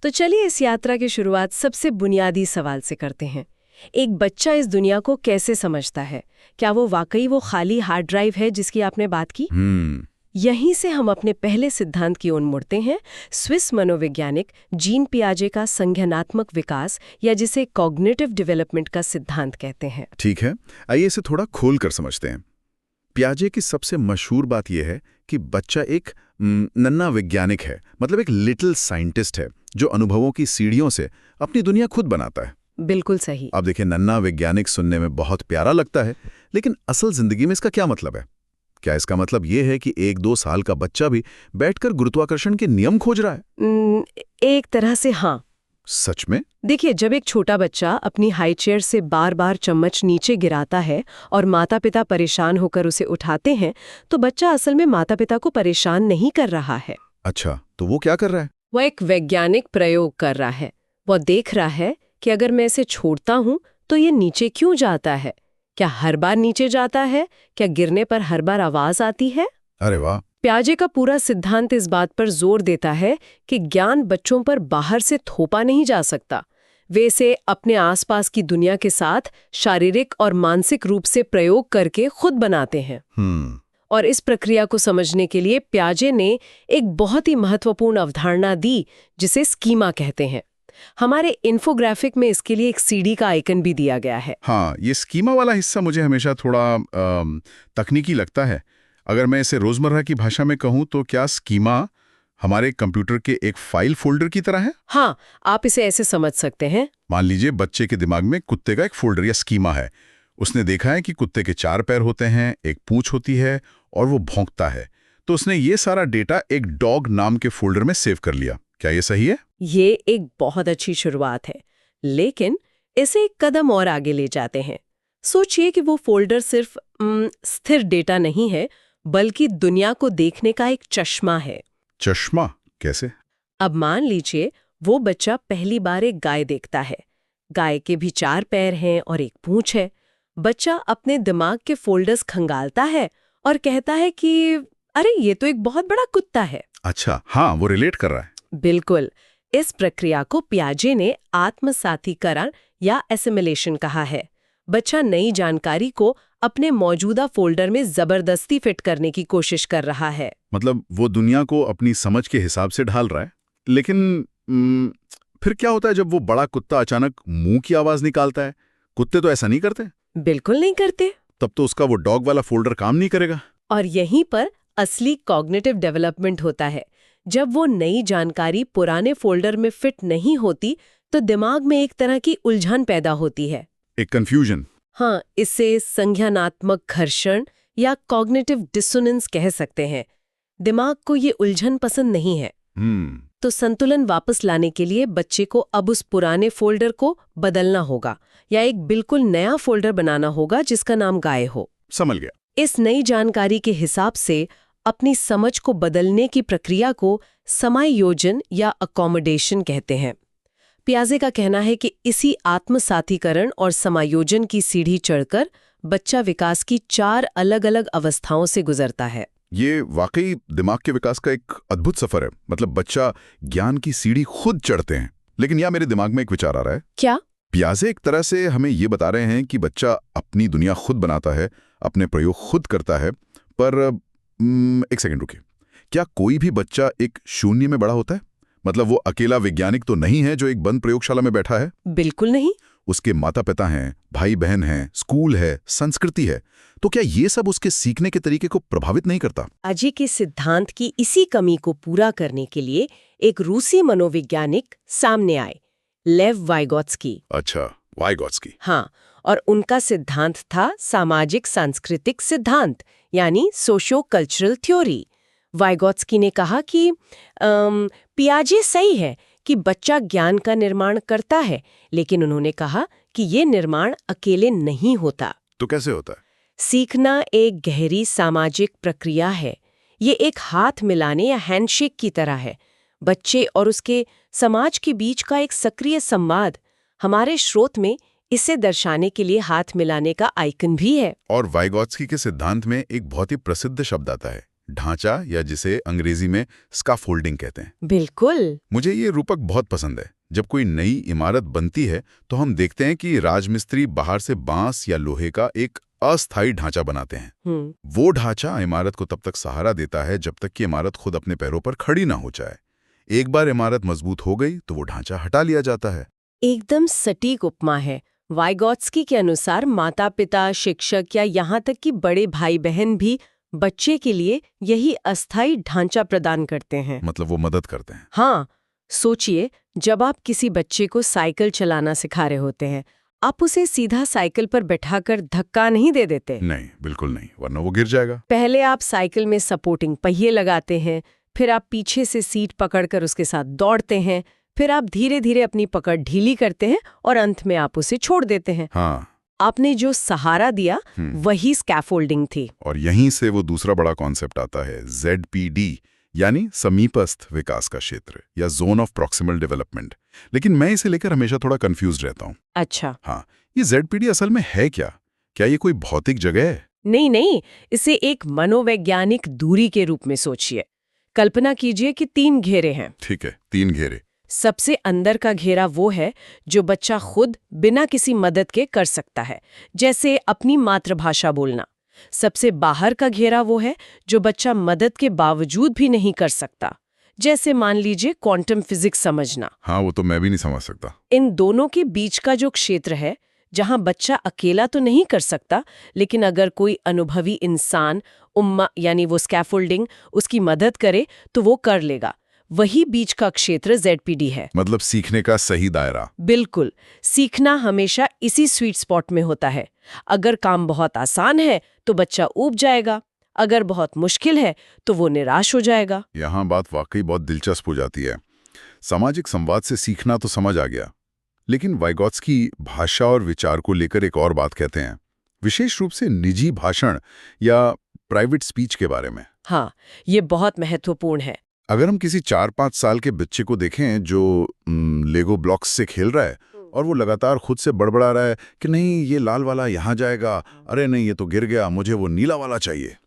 तो चलिए इस यात्रा की शुरुआत सबसे बुनियादी सवाल से करते हैं। एक बच्चा इस दुनिया को कैसे समझता है? क्या वो वाकई वो खाली हार्ड ड्राइव है जिसकी आपने बात की? यहीं से हम अपने पहले सिद्धांत की ओर मुड़ते हैं। स्विस मनोवैज्ञानिक जीन पियाजे का संज्ञानात्मक विकास या जिसे कॉग्निटिव डेवलपमेंट का सिद्धांत कहते हैं। ठीक है, आइए इसे थोड़ा खोल कर समझते हैं। पियाजे की सबसे मशहूर बात यह है कि बच्चा एक नन्हा वैज्ञानिक है, मतलब एक लिटिल साइंटिस्ट है जो अनुभवों की सीढ़ियों से अपनी दुनिया खुद बनाता है। बिल्कुल सही। अब देखिए, नन्हा वैज्ञानिक सुनने में बहुत प्यारा लगता है, लेकिन असल जिंदगी में इसका क्या मतलब है? क्या इसका मतलब ये है कि 1-2 साल का बच्चा भी बैठकर गुरुत्वाकर्षण के नियम खोज रहा है? एक तरह से हाँ। सच में? देखिए, जब एक छोटा बच्चा अपनी हाई चेयर से बार बार चम्मच नीचे गिराता है और माता पिता परेशान होकर उसे उठाते हैं, तो बच्चा असल में माता पिता को परेशान नहीं कर रहा है। अच्छा, तो वो क्या कर रहा है? वो एक वैज्ञानिक प्रयोग कर रहा है। वो देख रहा है कि अगर मैं इसे छोड़ता हूं तो ये नीचे क्यों जाता है? क्या हर बार नीचे जाता है? क्या गिरने पर हर बार आवाज आती है? अरे वाह! पियाजे का पूरा सिद्धांत इस बात पर जोर देता है कि ज्ञान बच्चों पर बाहर से थोपा नहीं जा सकता। वे इसे अपने आसपास की दुनिया के साथ शारीरिक और मानसिक रूप से प्रयोग करके खुद बनाते हैं। और इस प्रक्रिया को समझने के लिए पियाजे ने एक बहुत ही महत्वपूर्ण अवधारणा दी जिसे स्कीमा कहते हैं। हमारे इन्फोग्राफिक में इसके लिए एक सीडी का आइकन भी दिया गया है। हाँ, ये स्कीमा वाला हिस्सा मुझे हमेशा थोड़ा तकनीकी लगता है। अगर मैं इसे रोजमर्रा की भाषा में कहूँ तो क्या स्कीमा हमारे कंप्यूटर के एक फाइल फोल्डर की तरह है? हाँ, आप इसे ऐसे समझ सकते हैं। मान लीजिए बच्चे के दिमाग में कुत्ते का एक फोल्डर या स्कीमा है। उसने देखा है कि कुत्ते के 4 पैर होते हैं, एक पूंछ होती है और वो भौंकता है। तो उसने ये सारा डेटा एक डॉग नाम के फोल्डर में सेव कर लिया। क्या ये सही है? ये एक बहुत अच्छी शुरुआत है, लेकिन इसे एक कदम और आगे ले जाते हैं। सोचिए कि वो फोल्डर सिर्फ स्थिर डेटा नहीं है, बल्कि दुनिया को देखने का एक चश्मा है। चश्मा? कैसे? अब मान लीजिए वो बच्चा पहली बार एक गाय देखता है। गाय के भी 4 पैर हैं और एक पूंछ है। बच्चा अपने दिमाग के फोल्डर्स खंगालता है और कहता है कि अरे ये तो एक बहुत बड़ा कुत्ता है। अच्छा, हाँ, वो रिलेट कर रहा है। बिल्कुल। इस प्रक्रिया को पियाजे ने आत्मसातीकरण या एसिमिलेशन कहा है। बच्चा नई जानकारी को अपने मौजूदा फोल्डर में जबरदस्ती फिट करने की कोशिश कर रहा है। मतलब वो दुनिया को अपनी समझ के हिसाब से ढाल रहा है। लेकिन फिर क्या होता है जब वो बड़ा कुत्ता अचानक मुंह की आवाज निकालता है? कुत्ते तो ऐसा नहीं करते। बिल्कुल नहीं करते। तब तो उसका वो डॉग वाला फोल्डर काम नहीं करेगा। और यहीं पर असली कॉग्निटिव डेवलपमेंट होता है। जब वो नई जानकारी पुराने फोल्डर में फिट नहीं होती तो दिमाग में एक तरह की उलझन पैदा होती है, एक कंफ्यूजन। हाँ, इसे संज्ञानात्मक घर्षण या कॉग्निटिव डिसोनेंस कह सकते हैं। दिमाग को ये उलझन पसंद नहीं है। तो संतुलन वापस लाने के लिए बच्चे को अब उस पुराने फोल्डर को बदलना होगा या एक बिल्कुल नया फोल्डर बनाना होगा जिसका नाम गाय हो। समझ गया। इस नई जानकारी के हिसाब से अपनी समझ को बदलने की प्रक्रिया को समायोजन या अकोमोडेशन कहते हैं। पियाजे का कहना है कि इसी आत्मसातीकरण और समायोजन की सीढ़ी चढ़कर बच्चा विकास की 4 अलग-अलग अवस्थाओं से गुजरता है। ये वाकई दिमाग के विकास का एक अद्भुत सफर है। मतलब बच्चा ज्ञान की सीढ़ी खुद चढ़ते हैं। लेकिन यहाँ मेरे दिमाग में एक विचार आ रहा है। क्या? पियाजे एक तरह से हमें ये बता रहे हैं कि बच्चा अपनी दुनिया खुद बनाता है, अपने प्रयोग खुद करता है। पर एक सेकंड रुकिए, क्या कोई भी बच्चा एक शून्य में बड़ा होता है? मतलब वो अकेला वैज्ञानिक तो नहीं है जो एक बंद प्रयोगशाला में बैठा है? बिल्कुल नहीं। उसके माता पिता हैं, भाई बहन हैं, स्कूल है, संस्कृति है। तो क्या ये सब उसके सीखने के तरीके को प्रभावित नहीं करता? पियाजे के सिद्धांत की इसी कमी को पूरा करने के लिए एक रूसी मनोवैज्ञानिक सामने आए, लेव वाइगोत्स्की। अच्छा, वाइगोत्स्की। हाँ, और उनका सिद्धांत था सामाजिक सांस्कृतिक सिद्धांत यानी सोशो कल्चरल थ्योरी। वाइगोत्स्की ने कहा कि पियाजे सही है कि बच्चा ज्ञान का निर्माण करता है, लेकिन उन्होंने कहा कि ये निर्माण अकेले नहीं होता। तो कैसे होता है? सीखना एक गहरी सामाजिक प्रक्रिया है। ये एक हाथ मिलाने या हैंडशेक की तरह है। बच्चे और उसके समाज के बीच का एक सक्रिय संवाद। हमारे स्रोत में इसे दर्शाने के लिए हाथ मिलाने का आइकन भी है। और वाइगोत्स्की के सिद्धांत में एक बहुत ही प्रसिद्ध शब्द आता है, ढांचा या जिसे अंग्रेजी में स्काफोल्डिंग कहते हैं। बिल्कुल। मुझे ये रूपक बहुत पसंद है। जब कोई नई इमारत बनती है तो हम देखते हैं कि राजमिस्त्री बाहर से बांस या लोहे का एक अस्थायी ढांचा बनाते हैं। वो ढांचा इमारत को तब तक सहारा देता है जब तक कि इमारत खुद अपने पैरों पर खड़ी ना हो जाए। एक बार इमारत मजबूत हो गई तो वो ढांचा हटा लिया जाता है। एकदम सटीक उपमा है। वाइगॉत्स्की के अनुसार माता पिता, शिक्षक या यहाँ तक कि बड़े भाई बहन भी बच्चे के लिए यही अस्थायी ढांचा प्रदान करते हैं। मतलब वो मदद करते हैं। हाँ, सोचिए, जब आप किसी बच्चे को साइकिल चलाना सिखा रहे होते हैं, आप उसे सीधा साइकिल पर बैठाकर धक्का नहीं दे देते। नहीं, बिल्कुल नहीं, वरना वो गिर जाएगा। पहले आप साइकिल में सपोर्टिंग पहिए लगाते हैं, फिर आप पीछे से सीट पकड़कर उसके साथ दौड़ते हैं, फिर आप धीरे धीरे अपनी पकड़ ढीली करते हैं और अंत में आप उसे छोड़ देते हैं। हाँ। आपने जो सहारा दिया वही स्कैफोल्डिंग थी। और यहीं से वो दूसरा बड़ा कॉन्सेप्ट आता है, ZPD, यानी समीपस्थ विकास का क्षेत्र या जोन ऑफ प्रॉक्सिमल डेवलपमेंट। लेकिन मैं इसे लेकर हमेशा थोड़ा कंफ्यूज रहता हूँ। अच्छा। हाँ, ये ZPD असल में है क्या? क्या ये कोई भौतिक जगह है? नहीं, इसे एक मनोवैज्ञानिक दूरी के रूप में सोचिए। कल्पना कीजिए कि 3 घेरे हैं। ठीक है, 3 घेरे। सबसे अंदर का घेरा वो है जो बच्चा खुद बिना किसी मदद के कर सकता है, जैसे अपनी मातृभाषा बोलना। सबसे बाहर का घेरा वो है जो बच्चा मदद के बावजूद भी नहीं कर सकता, जैसे मान लीजिए क्वांटम फिजिक्स समझना। हाँ, वो तो मैं भी नहीं समझ सकता। इन दोनों के बीच का जो क्षेत्र है, जहां बच्चा अकेला तो नहीं कर सकता, लेकिन अगर कोई अनुभवी इंसान, उम्मा यानी वो स्कैफोल्डिंग, उसकी मदद करे तो वो कर लेगा, वही बीच का क्षेत्र ZPD है। मतलब सीखने का सही दायरा। बिल्कुल। सीखना हमेशा इसी स्वीट स्पॉट में होता है। अगर काम बहुत आसान है तो बच्चा ऊब जाएगा, अगर बहुत मुश्किल है तो वो निराश हो जाएगा। यहाँ बात वाकई बहुत दिलचस्प हो जाती है। सामाजिक संवाद से सीखना तो समझ आ गया, लेकिन वाइगॉत्स्की भाषा और विचार को लेकर एक और बात कहते हैं, विशेष रूप से निजी भाषण या प्राइवेट स्पीच के बारे में। हाँ, ये बहुत महत्वपूर्ण है। अगर हम किसी 4-5 साल के बच्चे को देखें जो लेगो ब्लॉक्स से खेल रहा है और वो लगातार खुद से बड़बड़ा रहा है कि नहीं ये लाल वाला यहाँ जाएगा, अरे नहीं ये तो गिर गया, मुझे वो नीला वाला चाहिए।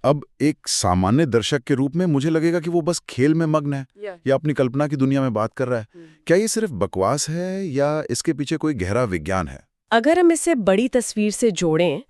अब एक सामान्य दर्शक के रूप में मुझे लगेगा कि वो बस खेल में मग्न है या अपनी कल्पना की दुनिया में बात कर रहा है। क्या ये सिर्फ बकवास है या इसके पीछे कोई गहरा विज्ञान है? अगर हम इसे बड़ी तस्वीर से जोड़ें,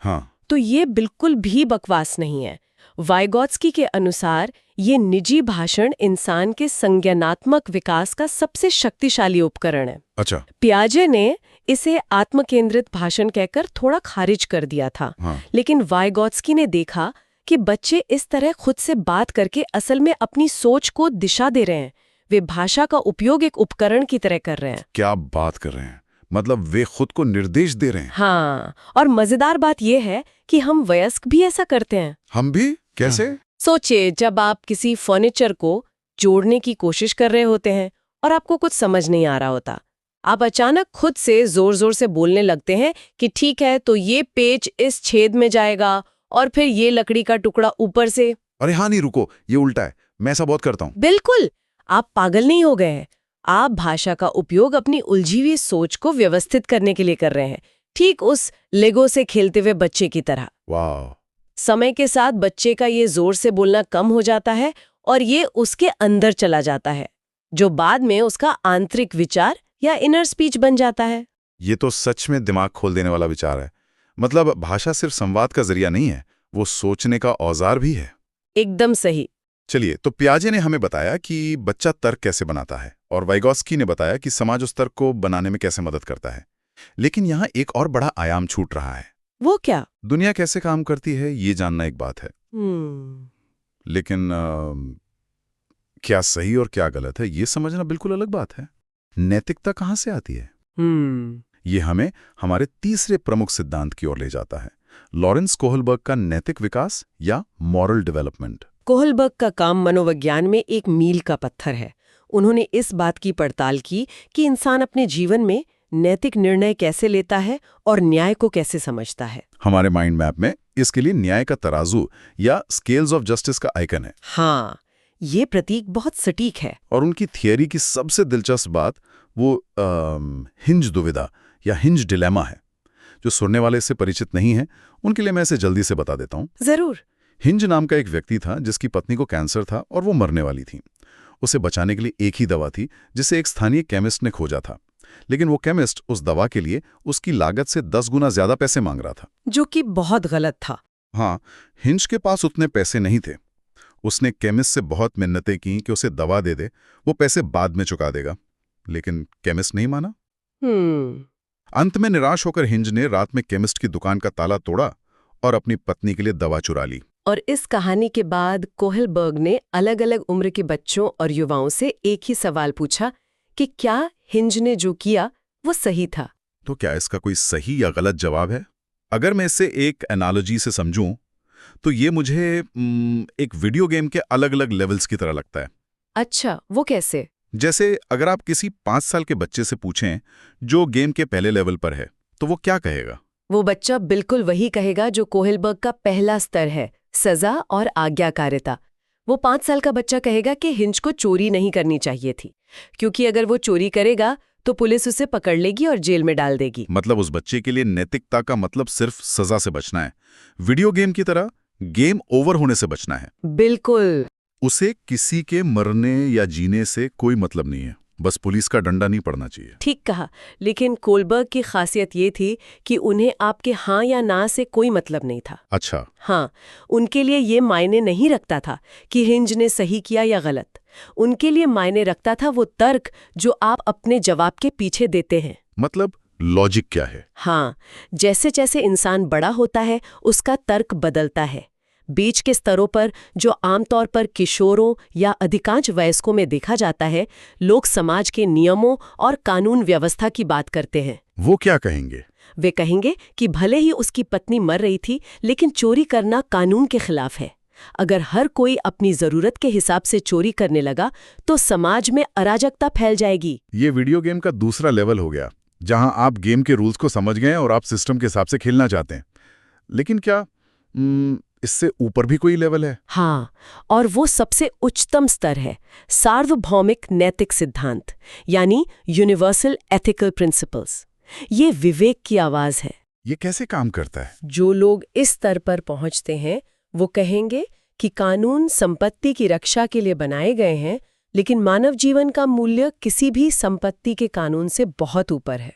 तो ये बिल्कुल भी बकवास नहीं है। वाइगॉत्स्की के अनुसार ये निजी भाषण इंसान के संज्ञानात्मक विकास का सबसे शक्तिशाली उपकरण है। अच्छा। पियाजे ने इसे आत्मकेंद्रित भाषण कहकर थोड़ा खारिज कर दिया था। लेकिन वाइगॉत्स्की ने देखा कि बच्चे इस तरह खुद से बात करके असल में अपनी सोच को दिशा दे रहे हैं। वे भाषा का उपयोग एक उपकरण की तरह कर रहे हैं। क्या बात कर रहे हैं? मतलब वे खुद को निर्देश दे रहे हैं। हाँ, और मजेदार बात यह है कि हम वयस्क भी ऐसा करते हैं। हम भी? कैसे? सोचिए, जब आप किसी फर्नीचर को जोड़ने की कोशिश कर रहे होते हैं और आपको कुछ समझ नहीं आ रहा होता, आप अचानक खुद से जोर जोर से बोलने लगते हैं कि ठीक है तो ये पेच इस छेद में जाएगा और फिर ये लकड़ी का टुकड़ा ऊपर से। अरे हाँ, नहीं रुको, ये उल्टा है, मैं ऐसा बहुत करता हूँ। बिल्कुल, आप पागल नहीं हो गए हैं। आप भाषा का उपयोग अपनी उलझी हुई सोच को व्यवस्थित करने के लिए कर रहे हैं, ठीक उस लेगो से खेलते हुए बच्चे की तरह। वाह। समय के साथ बच्चे का ये जोर से बोलना कम हो जाता है और ये उसके अंदर चला जाता है, जो बाद में उसका आंतरिक विचार या इनर स्पीच बन जाता है। ये तो सच में दिमाग खोल देने वाला विचार है। मतलब भाषा सिर्फ संवाद का जरिया नहीं है, वो सोचने का औजार भी है। एकदम सही। चलिए, तो पियाजे ने हमें बताया कि बच्चा तर्क कैसे बनाता है और वाइगॉत्स्की ने बताया कि समाज उस तर्क को बनाने में कैसे मदद करता है। लेकिन यहाँ एक और बड़ा आयाम छूट रहा है। वो क्या? दुनिया कैसे काम करती है ये जानना एक बात है, लेकिन क्या सही और क्या गलत है ये समझना बिल्कुल अलग बात है। नैतिकता कहाँ से आती है? ये हमें हमारे तीसरे प्रमुख सिद्धांत की ओर ले जाता है, लॉरेंस कोहलबर्ग का नैतिक विकास या मॉरल डेवलपमेंट। कोहलबर्ग का काम मनोविज्ञान में एक मील का पत्थर है। उन्होंने इस बात की पड़ताल की कि इंसान अपने जीवन में नैतिक निर्णय कैसे लेता है और न्याय को कैसे समझता है। हमारे माइंड मैप में इसके लिए न्याय का तराजू या स्केल्स ऑफ जस्टिस का आइकन है। हाँ, ये प्रतीक बहुत सटीक है। और उनकी थियरी की सबसे दिलचस्प बात वो हिंज दुविधा या हिंज डिलेमा है। जो सुनने वाले इससे परिचित नहीं है उनके लिए मैं इसे जल्दी से बता देता हूँ। जरूर। हिंज नाम का एक व्यक्ति था जिसकी पत्नी को कैंसर था और वो मरने वाली थी। उसे बचाने के लिए एक ही दवा थी जिसे एक स्थानीय केमिस्ट ने खोजा था, लेकिन वो केमिस्ट उस दवा के लिए उसकी लागत से 10 गुना ज्यादा पैसे मांग रहा था। जो कि बहुत गलत था। हाँ, हिंज के पास उतने पैसे नहीं थे। उसने केमिस्ट से बहुत मिन्नतें की कि उसे दवा दे दे, वो पैसे बाद में चुका देगा, लेकिन केमिस्ट नहीं माना। अंत में निराश होकर हिंज ने रात में केमिस्ट की दुकान का ताला तोड़ा और अपनी पत्नी के लिए दवा चुरा ली। और इस कहानी के बाद कोहेलबर्ग ने अलग अलग उम्र के बच्चों और युवाओं से एक ही सवाल पूछा कि क्या हिंज ने जो किया वो सही था। तो क्या इसका कोई सही या गलत जवाब है? अगर मैं इसे एक एनालॉजी से समझूं तो ये मुझे एक वीडियो गेम के अलग अलग लेवल्स की तरह लगता है। अच्छा, वो कैसे? जैसे अगर आप किसी 5 साल के बच्चे से पूछें जो गेम के पहले लेवल पर है, तो वो क्या कहेगा? वो बच्चा बिल्कुल वही कहेगा जो कोहेलबर्ग का पहला स्तर है, सजा और आज्ञाकारिता। वो 5 साल का बच्चा कहेगा कि हिंज को चोरी नहीं करनी चाहिए थी, क्योंकि अगर वो चोरी करेगा तो पुलिस उसे पकड़ लेगी और जेल में डाल देगी। मतलब उस बच्चे के लिए नैतिकता का मतलब सिर्फ सजा से बचना है, वीडियो गेम की तरह गेम ओवर होने से बचना है। बिल्कुल। उसे किसी के मरने या जीने से कोई मतलब नहीं है, बस पुलिस का डंडा नहीं पड़ना चाहिए। ठीक कहा, लेकिन कोहेलबर्ग की खासियत ये थी कि उन्हें आपके हाँ या ना से कोई मतलब नहीं था। अच्छा। हाँ, उनके लिए ये मायने नहीं रखता था कि हिंज ने सही किया या गलत। उनके लिए मायने रखता था वो तर्क जो आप अपने जवाब के पीछे देते हैं। मतलब लॉजिक क्या है? हाँ, जैसे जैसे इंसान बड़ा होता है उसका तर्क बदलता है। बीच के स्तरों पर, जो आमतौर पर किशोरों या अधिकांश वयस्कों में देखा जाता है, लोग समाज के नियमों और कानून व्यवस्था की बात करते हैं। वो क्या कहेंगे? वे कहेंगे कि भले ही उसकी पत्नी मर रही थी, लेकिन चोरी करना कानून के खिलाफ है। अगर हर कोई अपनी जरूरत के हिसाब से चोरी करने लगा तो समाज में अराजकता फैल जाएगी। ये वीडियो गेम का दूसरा लेवल हो गया, जहां आप गेम के रूल्स को समझ गए और आप सिस्टम के हिसाब से खेलना चाहते हैं। लेकिन क्या इससे ऊपर भी कोई लेवल है? हाँ, और वो सबसे उच्चतम स्तर है सार्वभौमिक नैतिक सिद्धांत, यानी यूनिवर्सल एथिकल प्रिंसिपल्स। ये विवेक की आवाज है। ये कैसे काम करता है? जो लोग इस स्तर पर पहुंचते हैं वो कहेंगे कि कानून संपत्ति की रक्षा के लिए बनाए गए हैं, लेकिन मानव जीवन का मूल्य किसी भी संपत्ति के कानून से बहुत ऊपर है।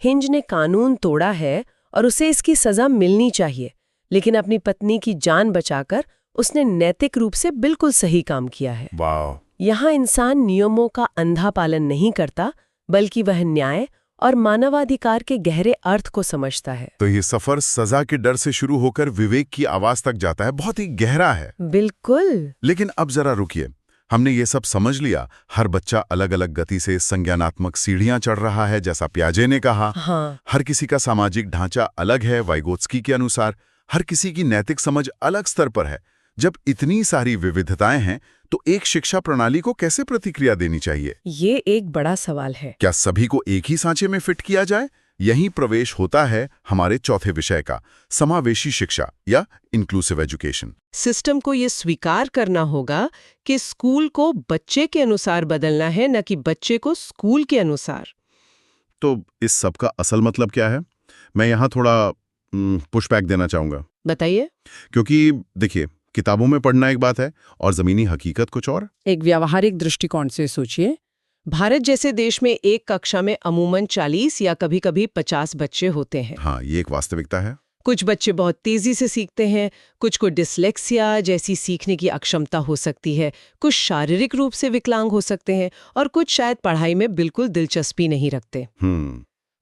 हिंज ने कानून तोड़ा है और उसे इसकी सजा मिलनी चाहिए, लेकिन अपनी पत्नी की जान बचाकर उसने नैतिक रूप से बिल्कुल सही काम किया है। वाह! यहाँ इंसान नियमों का अंधा पालन नहीं करता, बल्कि वह न्याय और मानवाधिकार के गहरे अर्थ को समझता है। तो ये सफर सजा के डर से शुरू होकर विवेक की आवाज तक जाता है। बहुत ही गहरा है। बिल्कुल। लेकिन अब जरा रुकिए, हमने ये सब समझ लिया। हर बच्चा अलग अलग गति से संज्ञानात्मक सीढ़ियां चढ़ रहा है, जैसा पियाजे ने कहा। हाँ। हर किसी का सामाजिक ढांचा अलग है, वाइगोत्स्की के अनुसार। हर किसी की नैतिक समझ अलग स्तर पर है। जब इतनी सारी विविधताएं हैं तो एक शिक्षा प्रणाली को कैसे प्रतिक्रिया देनी चाहिए? ये एक बड़ा सवाल है। क्या सभी को एक ही सांचे में फिट किया जाए? यहीं प्रवेश होता है हमारे चौथे विषय का, समावेशी शिक्षा या इंक्लूसिव एजुकेशन। सिस्टम को ये स्वीकार करना होगा कि स्कूल को बच्चे के अनुसार बदलना है, न कि बच्चे को स्कूल के अनुसार। तो इस सब का असल मतलब क्या है? मैं यहाँ थोड़ा पुशबैक देना चाहूंगा। बताइए। क्योंकि देखिए, किताबों में पढ़ना एक बात है और जमीनी हकीकत कुछ और। एक व्यावहारिक दृष्टिकोण से सोचिए। भारत जैसे देश में एक कक्षा में अमूमन 40 या कभी-कभी 50 बच्चे होते हैं। हाँ, ये एक वास्तविकता है। कुछ बच्चे बहुत तेजी से सीखते हैं, कुछ को डिसलेक्सिया जैसी सीखने की अक्षमता हो सकती है, कुछ शारीरिक रूप से विकलांग हो सकते हैं और कुछ शायद पढ़ाई में बिल्कुल दिलचस्पी नहीं रखते।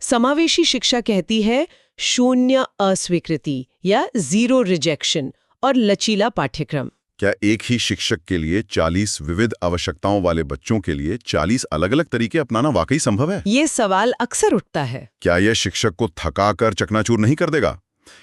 समावेशी शिक्षा कहती है शून्य अस्वीकृति या 0 रिजेक्शन और लचीला पाठ्यक्रम। क्या एक ही शिक्षक के लिए 40 विविध आवश्यकताओं वाले बच्चों के लिए 40 अलग-अलग तरीके अपनाना वाकई संभव है? ये सवाल अक्सर उठता है। क्या यह शिक्षक को थका कर चकनाचूर नहीं कर देगा?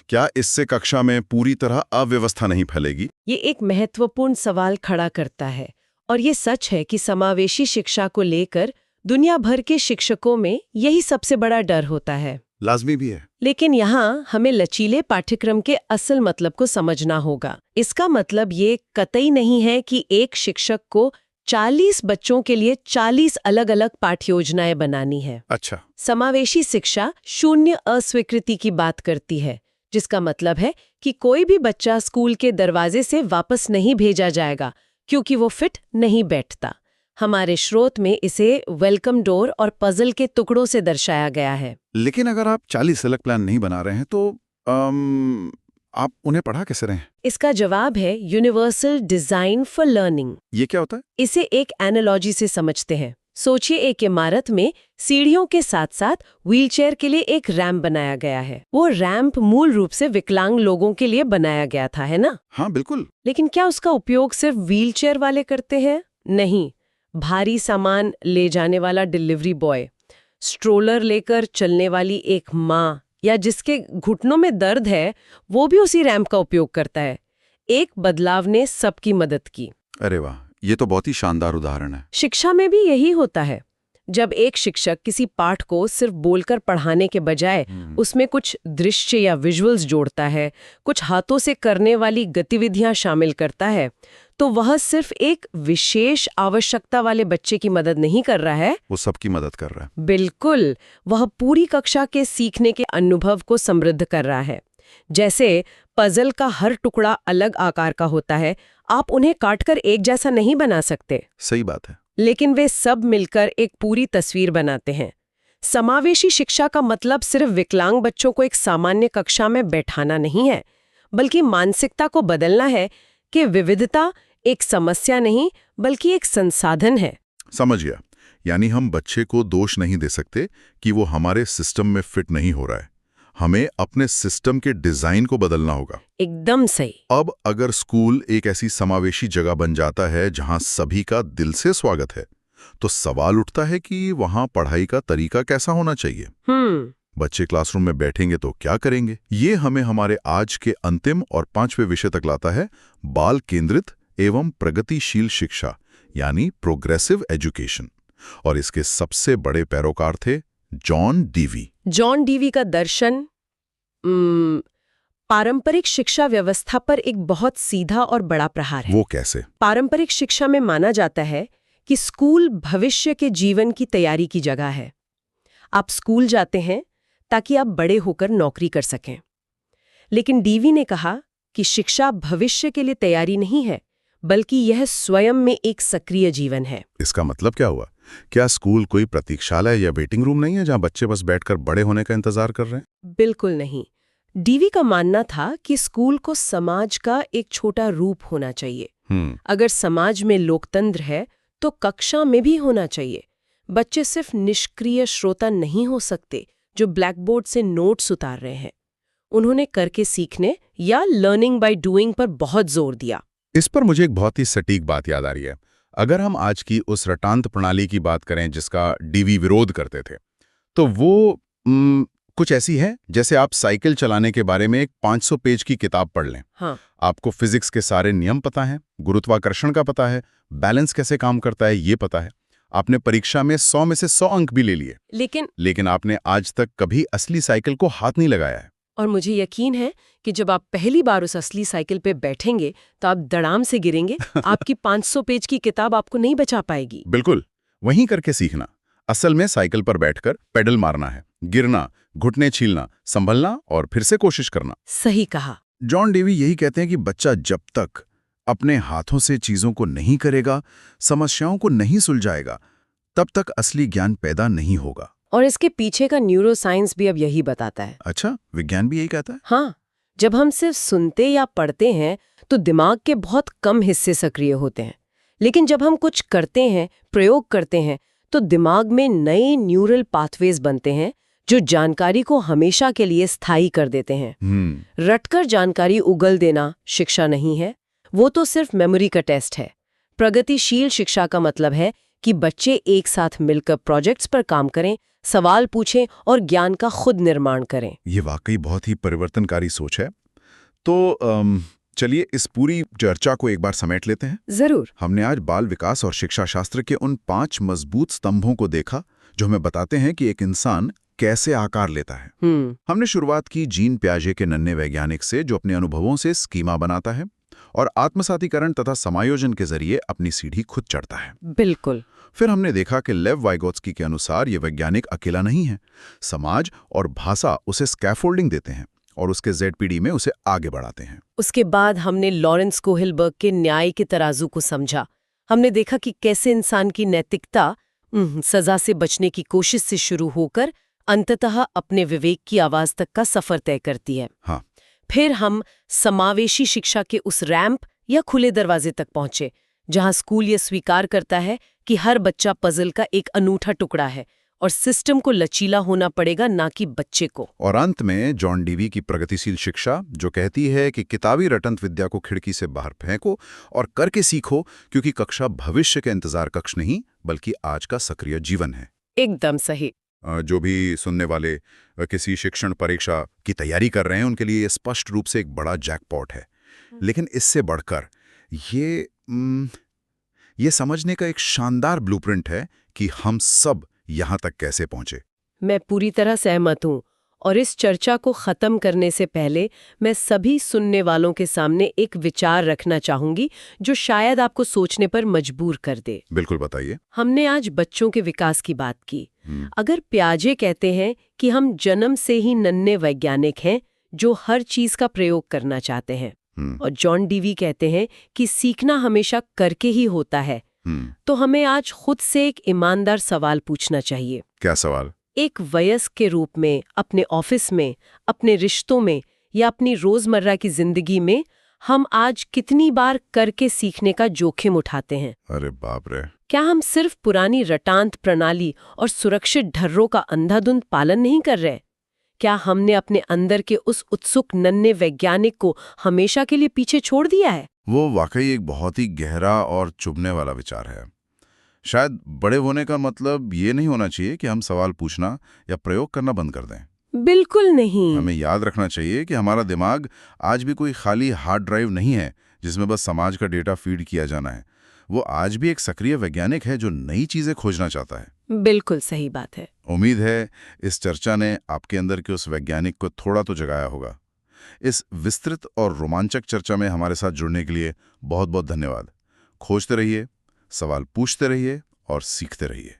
क्या इससे कक्षा में पूरी तरह अव्यवस्था नहीं फैलेगी? ये एक महत्वपूर्ण सवाल खड़ा करता है, और ये सच है कि समावेशी शिक्षा को लेकर दुनिया भर के शिक्षकों में यही सबसे बड़ा डर होता है। लाजमी भी है। लेकिन यहाँ हमें लचीले पाठ्यक्रम के असल मतलब को समझना होगा। इसका मतलब ये कतई नहीं है कि एक शिक्षक को 40 बच्चों के लिए 40 अलग-अलग पाठ्य योजनाएं बनानी है। अच्छा। समावेशी शिक्षा शून्य अस्वीकृति की बात करती है, जिसका मतलब है कि कोई भी बच्चा स्कूल के दरवाजे से वापस नहीं भेजा जाएगा क्योंकि वो फिट नहीं बैठता। हमारे स्रोत में इसे वेलकम डोर और पजल के टुकड़ों से दर्शाया गया है। लेकिन अगर आप 40 अलग प्लान नहीं बना रहे हैं तो आप उन्हें पढ़ा कैसे रहे हैं? इसका जवाब है यूनिवर्सल डिजाइन फॉर लर्निंग। ये क्या होता है? इसे एक एनालॉजी से समझते हैं। सोचिए एक इमारत में सीढ़ियों के साथ साथ व्हीलचेयर के लिए एक रैंप बनाया गया है। वो रैंप मूल रूप से विकलांग लोगों के लिए बनाया गया था, है ना? हाँ बिल्कुल। लेकिन क्या उसका उपयोग सिर्फ व्हीलचेयर वाले करते हैं? नहीं। भारी सामान ले जाने वाला डिलीवरी बॉय, स्ट्रोलर लेकर चलने वाली एक माँ, या जिसके घुटनों में दर्द है, वो भी उसी रैंप का उपयोग करता है। एक बदलाव ने सबकी मदद की। अरे वाह, ये तो बहुत ही शानदार उदाहरण है। शिक्षा में भी यही होता है। जब एक शिक्षक किसी पाठ को सिर्फ बोलकर पढ़ाने के बजाय उसमें कुछ दृश्य या विजुअल्स जोड़ता है, कुछ हाथों से करने वाली गतिविधियां शामिल करता है, तो वह सिर्फ एक विशेष आवश्यकता वाले बच्चे की मदद नहीं कर रहा है, वो सबकी मदद कर रहा है। बिल्कुल, वह पूरी कक्षा के सीखने के अनुभव को समृद्ध कर रहा है। जैसे पजल का हर टुकड़ा अलग आकार का होता है, आप उन्हें काटकर एक जैसा नहीं बना सकते। सही बात है। लेकिन वे सब मिलकर एक पूरी तस्वीर बनाते हैं। समावेशी शिक्षा का मतलब सिर्फ विकलांग बच्चों को एक सामान्य कक्षा में बैठाना नहीं है, बल्कि मानसिकता को बदलना है कि विविधता एक समस्या नहीं बल्कि एक संसाधन है। समझ गया। यानी हम बच्चे को दोष नहीं दे सकते कि वो हमारे सिस्टम में फिट नहीं हो रहा है। हमें अपने सिस्टम के डिजाइन को बदलना होगा। एकदम सही। अब अगर स्कूल एक ऐसी समावेशी जगह बन जाता है जहां सभी का दिल से स्वागत है, तो सवाल उठता है कि वहां पढ़ाई का तरीका कैसा होना चाहिए। बच्चे क्लासरूम में बैठेंगे तो क्या करेंगे? ये हमें हमारे आज के अंतिम और 5वें विषय तक लाता है, बाल केंद्रित एवं प्रगतिशील शिक्षा, यानी प्रोग्रेसिव एजुकेशन। और इसके सबसे बड़े पैरोकार थे जॉन डीवी। जॉन डीवी का दर्शन पारंपरिक शिक्षा व्यवस्था पर एक बहुत सीधा और बड़ा प्रहार है। वो कैसे? पारंपरिक शिक्षा में माना जाता है कि स्कूल भविष्य के जीवन की तैयारी की जगह है। आप स्कूल जाते हैं ताकि आप बड़े होकर नौकरी कर सकें। लेकिन डीवी ने कहा कि शिक्षा भविष्य के लिए तैयारी नहीं है, बल्कि यह स्वयं में एक सक्रिय जीवन है। इसका मतलब क्या हुआ? क्या स्कूल कोई प्रतीक्षालय या वेटिंग रूम नहीं है जहां बच्चे बस बैठकर बड़े होने का इंतजार कर रहे हैं? बिल्कुल नहीं। डीवी का मानना था कि स्कूल को समाज का एक छोटा रूप होना चाहिए। अगर समाज में लोकतंत्र है तो कक्षा में भी होना चाहिए। बच्चे सिर्फ निष्क्रिय श्रोता नहीं हो सकते जो ब्लैकबोर्ड से नोट्स उतार रहे हैं। उन्होंने करके सीखने या लर्निंग बाय डूइंग पर बहुत जोर दिया। इस पर मुझे एक बहुत ही सटीक बात याद आ रही है। अगर हम आज की उस रटांत प्रणाली की बात करें जिसका डीवी विरोध करते थे, तो वो कुछ ऐसी है जैसे आप साइकिल चलाने के बारे में एक 500 पेज की किताब पढ़ लें। हाँ। आपको फिजिक्स के सारे नियम पता है, गुरुत्वाकर्षण का पता है, बैलेंस कैसे काम करता है ये पता है, आपने परीक्षा में 100 में से 100 अंक भी ले लिए, लेकिन आपने आज तक कभी असली साइकिल को हाथ नहीं लगाया है। और मुझे यकीन है कि जब आप पहली बार उस असली साइकिल पे बैठेंगे तो आप धड़ाम से गिरेंगे। आपकी 500 पेज की किताब आपको नहीं बचा पाएगी। बिल्कुल, वहीं करके सीखना। असल में साइकिल पर बैठकर पेडल मारना है, गिरना, घुटने छीलना, संभलना और फिर से कोशिश करना। सही कहा। जॉन डीवी यही कहते हैं कि बच्चा जब तक अपने हाथों से चीजों को नहीं करेगा, समस्याओं को नहीं सुलझाएगा, तब तक असली ज्ञान पैदा नहीं होगा। और इसके पीछे का न्यूरोसाइंस भी अब यही बताता है। अच्छा, विज्ञान भी यही कहता है? हाँ, जब हम सिर्फ सुनते या पढ़ते हैं तो दिमाग के बहुत कम हिस्से सक्रिय होते हैं, लेकिन जब हम कुछ करते हैं, प्रयोग करते हैं, तो दिमाग में नए न्यूरल पाथवेज बनते हैं जो जानकारी को हमेशा के लिए स्थायी कर देते हैं। रटकर जानकारी उगल देना शिक्षा नहीं है, वो तो सिर्फ मेमोरी का टेस्ट है। प्रगतिशील शिक्षा का मतलब है कि बच्चे एक साथ मिलकर प्रोजेक्ट्स पर काम करें, सवाल पूछें और ज्ञान का खुद निर्माण करें। ये वाकई बहुत ही परिवर्तनकारी सोच है। तो चलिए इस पूरी चर्चा को एक बार समेट लेते हैं। जरूर। हमने आज बाल विकास और शिक्षा शास्त्र के उन 5 मजबूत स्तंभों को देखा जो हमें बताते हैं कि एक इंसान कैसे आकार लेता है। हमने शुरुआत की जीन प्याजे के नन्हे वैज्ञानिक से जो अपने अनुभवों से स्कीमा बनाता है और आत्मसातीकरण तथा समायोजन के जरिए अपनी सीढ़ी खुद चढ़ता है। बिल्कुल। फिर हमने देखा कि लेव वाइगोत्स्की के अनुसार ये वैज्ञानिक अकेला नहीं है, समाज और भाषा उसे स्कैफोल्डिंग देते हैं और उसके ZPD में उसे आगे बढ़ाते हैं। उसके बाद हमने लॉरेंस कोहिलबर्ग के न्याय के तराजू को समझा। हमने देखा कि कैसे इंसान की नैतिकता सजा से बचने की कोशिश से शुरू होकर अंततः अपने विवेक की आवाज तक का सफर तय करती है। हाँ। फिर हम समावेशी शिक्षा के उस रैंप या खुले दरवाजे तक पहुंचे, जहां स्कूल ये स्वीकार करता है कि हर बच्चा पजल का एक अनूठा टुकड़ा है और सिस्टम को लचीला होना पड़ेगा, ना कि बच्चे को। और अंत में जॉन डीवी की प्रगतिशील शिक्षा, जो कहती है कि किताबी रटंत विद्या को खिड़की से बाहर फेंको और करके सीखो, क्योंकि कक्षा भविष्य के इंतजार कक्ष नहीं बल्कि आज का सक्रिय जीवन है। एकदम सही। जो भी सुनने वाले किसी शिक्षण परीक्षा की तैयारी कर रहे हैं, उनके लिए ये स्पष्ट रूप से एक बड़ा जैकपॉट है। लेकिन इससे बढ़कर ये समझने का एक शानदार ब्लूप्रिंट है कि हम सब यहाँ तक कैसे पहुंचे। मैं पूरी तरह सहमत हूँ। और इस चर्चा को खत्म करने से पहले मैं सभी सुनने वालों के सामने एक विचार रखना चाहूंगी, जो शायद आपको सोचने पर मजबूर कर दे। बिल्कुल, बताइए। हमने आज बच्चों के विकास की बात की। अगर प्याजे कहते हैं कि हम जन्म से ही नन्हे वैज्ञानिक हैं जो हर चीज का प्रयोग करना चाहते हैं, और जॉन डीवी कहते हैं कि सीखना हमेशा करके ही होता है, तो हमें आज खुद से एक ईमानदार सवाल पूछना चाहिए। क्या सवाल? एक वयस्क के रूप में, अपने ऑफिस में, अपने रिश्तों में या अपनी रोजमर्रा की जिंदगी में हम आज कितनी बार करके सीखने का जोखिम उठाते हैं? अरे बाप रे! क्या हम सिर्फ पुरानी रटांत प्रणाली और सुरक्षित ढर्रों का अंधाधुंध पालन नहीं कर रहे? क्या हमने अपने अंदर के उस उत्सुक नन्हे वैज्ञानिक को हमेशा के लिए पीछे छोड़ दिया है? वो वाकई एक बहुत ही गहरा और चुभने वाला विचार है। शायद बड़े होने का मतलब ये नहीं होना चाहिए कि हम सवाल पूछना या प्रयोग करना बंद कर दें। बिल्कुल नहीं। हमें याद रखना चाहिए कि हमारा दिमाग आज भी कोई खाली हार्ड ड्राइव नहीं है जिसमें बस समाज का डेटा फीड किया जाना है। वो आज भी एक सक्रिय वैज्ञानिक है जो नई चीजें खोजना चाहता है। बिल्कुल सही बात है। उम्मीद है इस चर्चा ने आपके अंदर के उस वैज्ञानिक को थोड़ा तो जगाया होगा। इस विस्तृत और रोमांचक चर्चा में हमारे साथ जुड़ने के लिए बहुत बहुत धन्यवाद। खोजते रहिए, सवाल पूछते रहिए और सीखते रहिए।